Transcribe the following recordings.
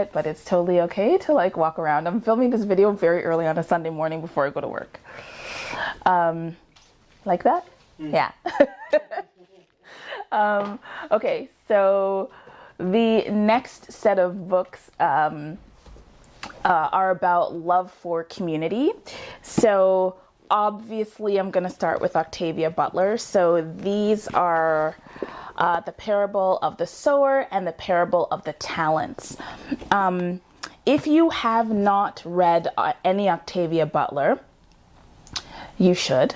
it, but it's totally okay to like walk around. I'm filming this video very early on a Sunday morning before I go to work. Like that? Yeah. Okay, so the next set of books are about love for community. So obviously I'm going to start with Octavia Butler. So these are the Parable of the Sower and the Parable of the Talents. If you have not read any Octavia Butler, you should.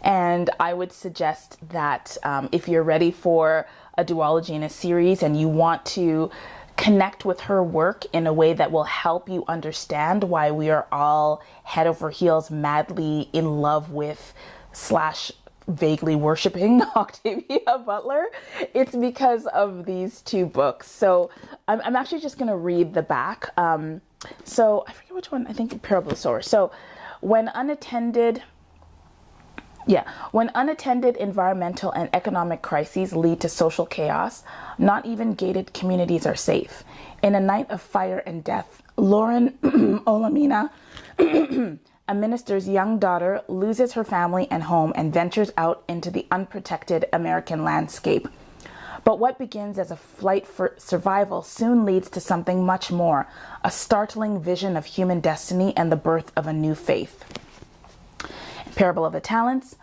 And I would suggest that if you're ready for a duology in a series and you want to connect with her work in a way that will help you understand why we are all head over heels madly in love with / vaguely worshiping Octavia Butler, it's because of these two books. So I'm actually just going to read the back. So I forget which one, I think Parable of the Sower. So when unattended environmental and economic crises lead to social chaos, not even gated communities are safe. In a night of fire and death, Lauren Olamina, a minister's young daughter, loses her family and home and ventures out into the unprotected American landscape. But what begins as a flight for survival soon leads to something much more, a startling vision of human destiny and the birth of a new faith. Parable of the Talents.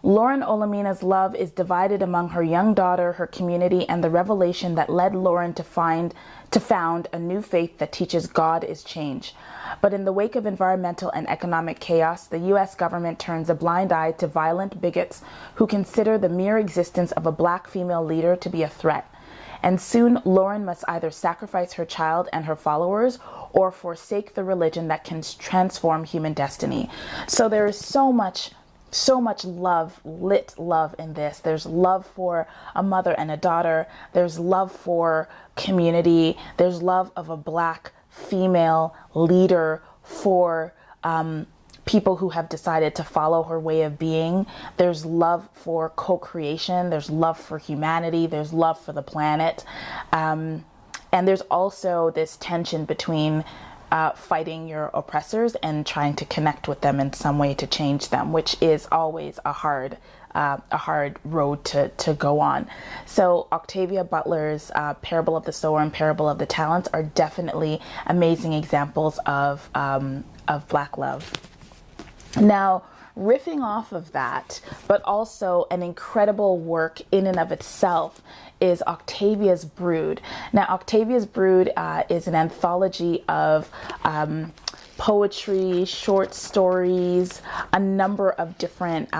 Lauren Olamina's love is divided among her young daughter, her community, and the revelation that led Lauren to found a new faith that teaches God is change. But in the wake of environmental and economic chaos, the U.S. government turns a blind eye to violent bigots who consider the mere existence of a black female leader to be a threat. And soon Lauren must either sacrifice her child and her followers or forsake the religion that can transform human destiny. So there is so much love, lit love in this. There's love for a mother and a daughter. There's love for community. There's love of a black female leader for people who have decided to follow her way of being. There's love for co-creation. There's love for humanity. There's love for the planet. And there's also this tension between fighting your oppressors and trying to connect with them in some way to change them, which is always a hard road to go on. So Octavia Butler's Parable of the Sower and Parable of the Talents are definitely amazing examples of Black love. Now, riffing off of that, but also an incredible work in and of itself, is Octavia's Brood. Now, Octavia's Brood is an anthology of poetry, short stories, a number of different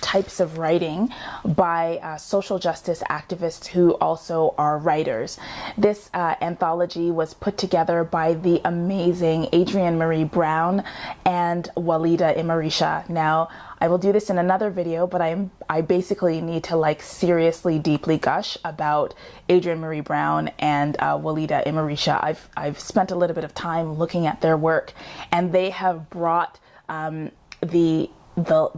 types of writing by social justice activists who also are writers. This anthology was put together by the amazing Adrienne Marie Brown and Walida Imarisha. Now, I will do this in another video, but I basically need to like seriously deeply gush about Adrienne Marie Brown and Walida Imarisha. I've spent a little bit of time looking at their work, and they have brought the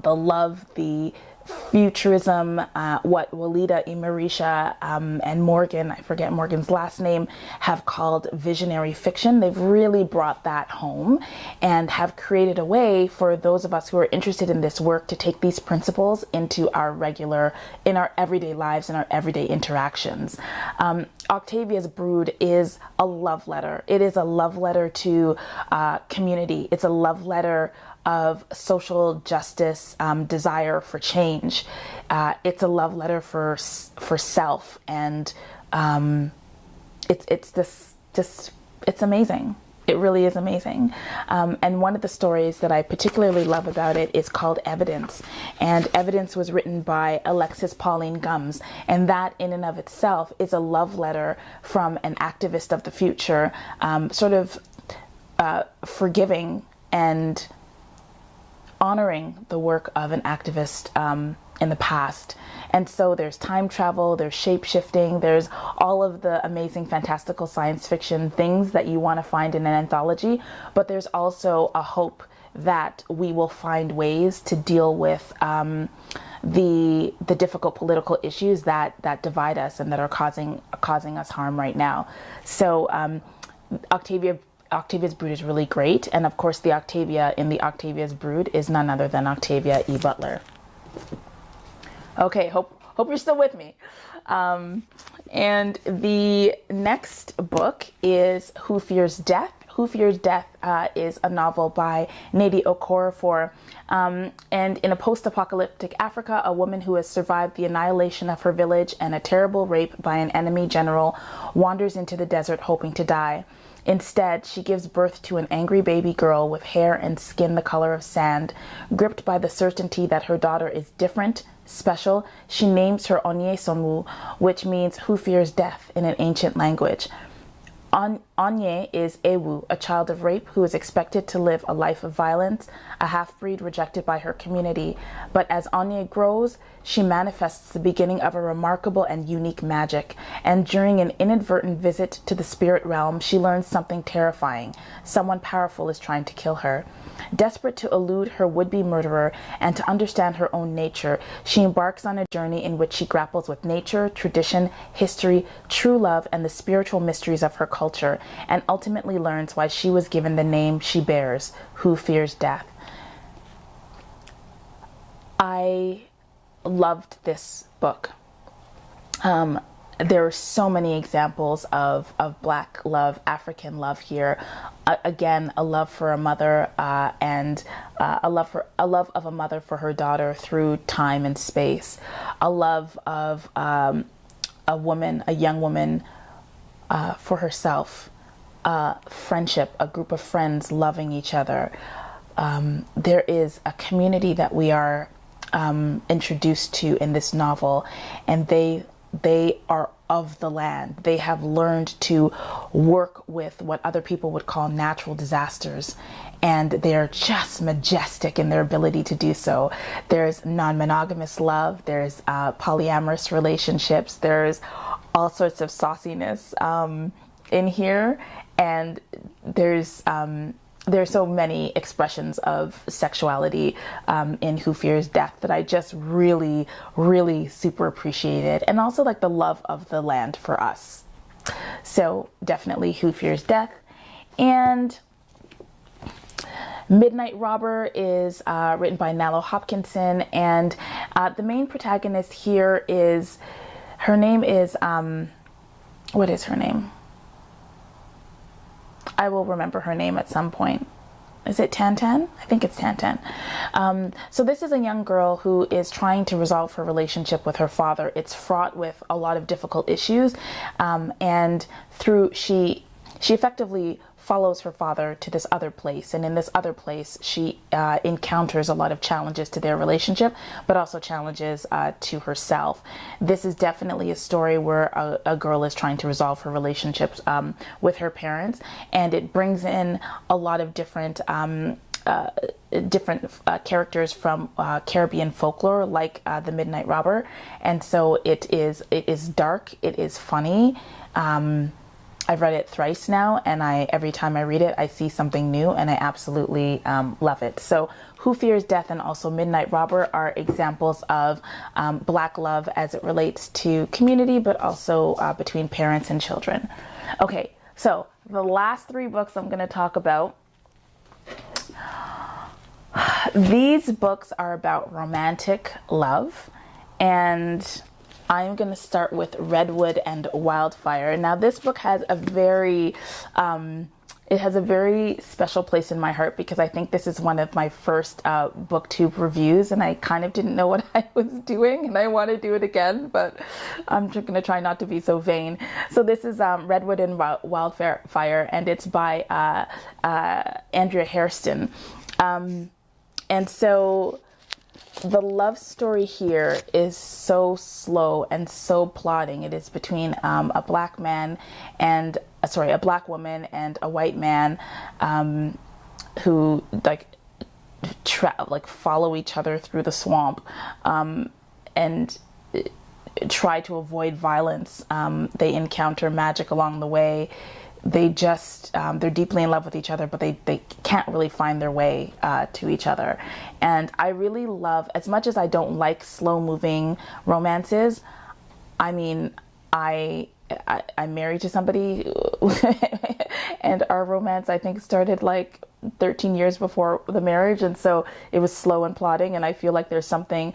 love, the futurism, what Walida Imarisha and Morgan, I forget Morgan's last name, have called visionary fiction. They've really brought that home and have created a way for those of us who are interested in this work to take these principles into our everyday lives and our everyday interactions. Octavia's Brood is a love letter. It is a love letter to community. It's a love letter of social justice, desire for change. It's a love letter for self, and it's amazing. It really is amazing. And one of the stories that I particularly love about it is called Evidence. And Evidence was written by Alexis Pauline Gumbs. And that in and of itself is a love letter from an activist of the future, sort of forgiving and honoring the work of an activist in the past. And so there's time travel, there's shape-shifting, there's all of the amazing fantastical science fiction things that you want to find in an anthology, but there's also a hope that we will find ways to deal with the difficult political issues that divide us and that are causing us harm right now. So Octavia's Brood is really great. And of course, the Octavia in the Octavia's Brood is none other than Octavia E. Butler. Okay, hope you're still with me. And the next book is Who Fears Death? Who Fears Death is a novel by Nnedi Okorafor. And in a post-apocalyptic Africa, a woman who has survived the annihilation of her village and a terrible rape by an enemy general wanders into the desert hoping to die. Instead, she gives birth to an angry baby girl with hair and skin the color of sand. Gripped by the certainty that her daughter is different, special, she names her Onye Somu, which means who fears death in an ancient language. Onye is Ewu, a child of rape who is expected to live a life of violence, a half-breed rejected by her community. But as Onye grows, she manifests the beginning of a remarkable and unique magic. And during an inadvertent visit to the spirit realm, she learns something terrifying. Someone powerful is trying to kill her. Desperate to elude her would-be murderer and to understand her own nature, she embarks on a journey in which she grapples with nature, tradition, history, true love, and the spiritual mysteries of her culture, and ultimately learns why she was given the name she bears, Who Fears Death. I loved this book. There are so many examples of Black love, African love here. Again, a love for a mother and a love of a mother for her daughter through time and space. A love of a young woman for herself. Friendship, a group of friends loving each other. There is a community that we are introduced to in this novel, and they are of the land. They have learned to work with what other people would call natural disasters, and they're just majestic in their ability to do so. There's non-monogamous love, there's polyamorous relationships, there's all sorts of sauciness in here, and there's so many expressions of sexuality in Who Fears Death that I just really, really super appreciated. And also like the love of the land for us. So definitely Who Fears Death. And Midnight Robber is written by Nalo Hopkinson. And the main protagonist here is, her name is, what is her name? I will remember her name at some point. Is it Tantan? I think it's Tantan. So this is a young girl who is trying to resolve her relationship with her father. It's fraught with a lot of difficult issues, and she effectively follows her father to this other place, and in this other place she encounters a lot of challenges to their relationship, but also challenges to herself. This is definitely a story where a girl is trying to resolve her relationships with her parents, and it brings in a lot of different characters from Caribbean folklore, like the Midnight Robber. And so it is dark, it is funny. I've read it thrice now, and every time I read it, I see something new, and I absolutely love it. So Who Fears Death and also Midnight Robber are examples of Black love as it relates to community, but also between parents and children. Okay, so the last three books I'm going to talk about. These books are about romantic love, and I'm going to start with Redwood and Wildfire. Now, this book has a very special place in my heart because I think this is one of my first booktube reviews, and I kind of didn't know what I was doing, and I want to do it again, but I'm just going to try not to be so vain. So this is Redwood and Wildfire, and it's by Andrea Hairston. And so the love story here is so slow and so plodding. It is between a black woman and a white man who follow each other through the swamp and try to avoid violence. They encounter magic along the way. They just, they're deeply in love with each other, but they can't really find their way to each other. And I really love, as much as I don't like slow moving romances, I mean, I I'm married to somebody and our romance, I think, started like 13 years before the marriage, and so it was slow and plodding, and I feel like there's something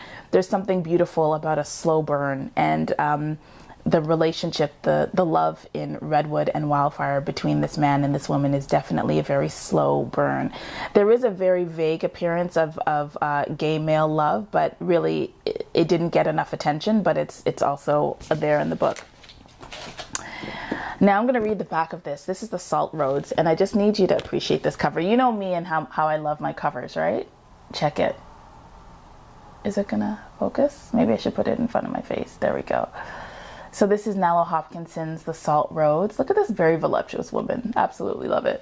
beautiful about a slow burn, and the relationship, the love in Redwood and Wildfire between this man and this woman is definitely a very slow burn. There is a very vague appearance of gay male love, but really it didn't get enough attention, but it's also there in the book. Now I'm going to read the back of this. This is the Salt Roads, and I just need you to appreciate this cover. You know me and how I love my covers, right? Check it. Is it going to focus? Maybe I should put it in front of my face. There we go. So this is Nalo Hopkinson's The Salt Roads. Look at this very voluptuous woman. Absolutely love it.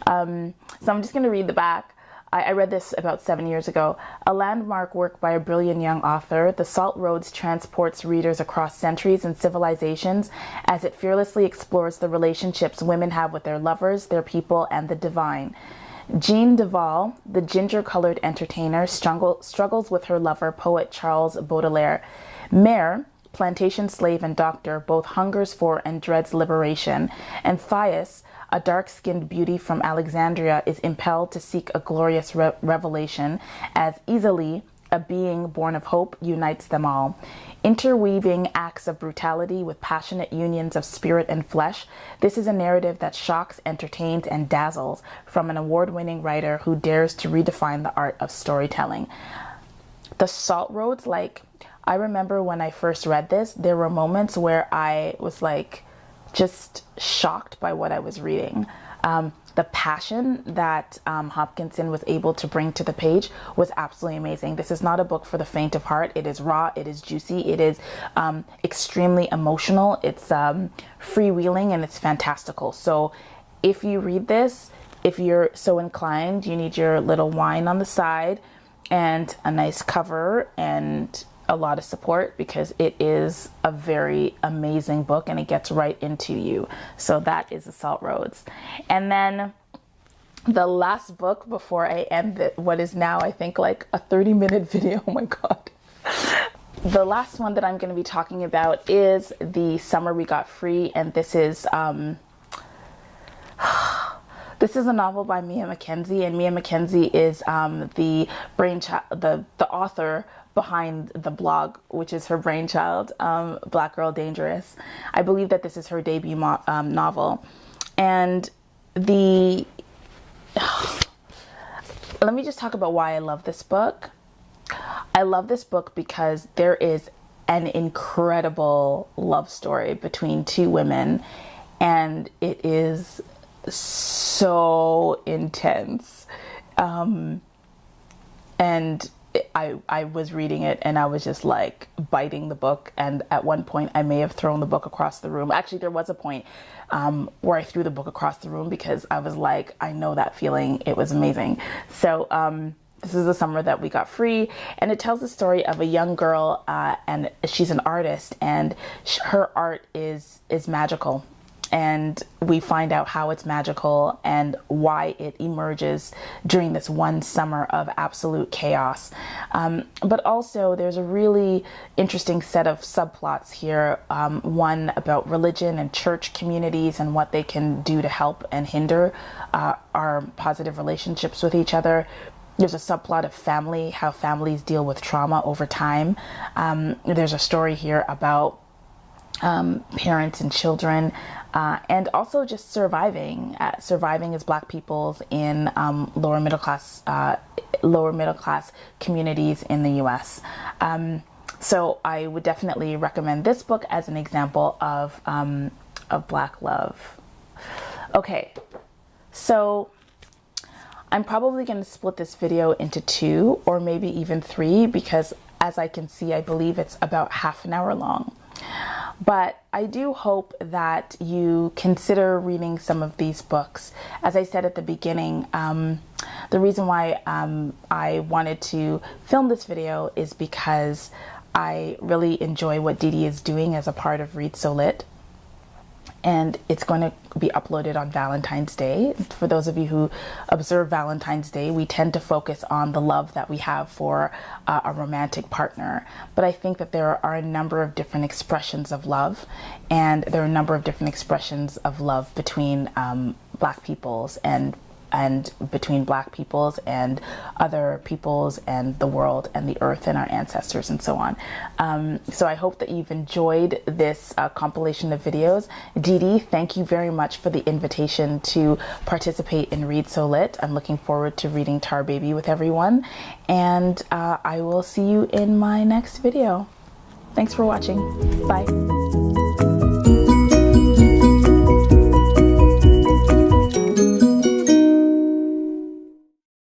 So I'm just going to read the back. I read this about 7 years ago. A landmark work by a brilliant young author, The Salt Roads transports readers across centuries and civilizations as it fearlessly explores the relationships women have with their lovers, their people, and the divine. Jean Duval, the ginger-colored entertainer, struggles with her lover, poet Charles Baudelaire. Mare, plantation slave and doctor, both hungers for and dreads liberation, and Thias, a dark-skinned beauty from Alexandria, is impelled to seek a glorious revelation as easily a being born of hope unites them all. Interweaving acts of brutality with passionate unions of spirit and flesh, this is a narrative that shocks, entertains, and dazzles from an award-winning writer who dares to redefine the art of storytelling. The Salt Roads, I remember when I first read this, there were moments where I was just shocked by what I was reading. The passion that Hopkinson was able to bring to the page was absolutely amazing. This is not a book for the faint of heart. It is raw, it is juicy, it is extremely emotional, it's freewheeling, and it's fantastical. So if you read this, if you're so inclined, you need your little wine on the side and a nice cover and a lot of support, because it is a very amazing book and it gets right into you. So that is The Salt Roads. And then the last book before I end what is now, I think, like a 30-minute video. Oh my God. The last one that I'm going to be talking about is The Summer We Got Free, and this is a novel by Mia Mackenzie, and Mia Mackenzie is the brainchild, the author behind the blog, which is her brainchild, Black Girl Dangerous. I believe that this is her debut novel. And let me just talk about why I love this book. I love this book because there is an incredible love story between two women, and it is so intense. And I was reading it and I was just like biting the book, and at one point I may have thrown the book across the room. Actually, there was a point where I threw the book across the room because I was like, I know that feeling. It was amazing. So this is The Summer That We Got Free, and it tells the story of a young girl, and she's an artist, and her art is magical. And we find out how it's magical and why it emerges during this one summer of absolute chaos. But also there's a really interesting set of subplots here. One about religion and church communities and what they can do to help and hinder our positive relationships with each other. There's a subplot of family, how families deal with trauma over time. There's a story here about parents and children, and also just surviving as Black peoples in lower middle class communities in the U.S. So I would definitely recommend this book as an example of Black love. Okay, so I'm probably going to split this video into 2 or maybe even 3, because as I can see, I believe it's about half an hour long. But I do hope that you consider reading some of these books. As I said at the beginning, the reason why I wanted to film this video is because I really enjoy what Didi is doing as a part of Read So Lit. and it's going to be uploaded on Valentine's Day. For those of you who observe Valentine's Day, we tend to focus on the love that we have for a romantic partner. But I think that there are a number of different expressions of love, and there are a number of different expressions of love between Black peoples and between Black peoples and other peoples and the world and the earth and our ancestors and so on. So I hope that you've enjoyed this compilation of videos. Dee Dee, thank you very much for the invitation to participate in Read So Lit. I'm looking forward to reading Tar Baby with everyone, and I will see you in my next video. Thanks for watching. Bye.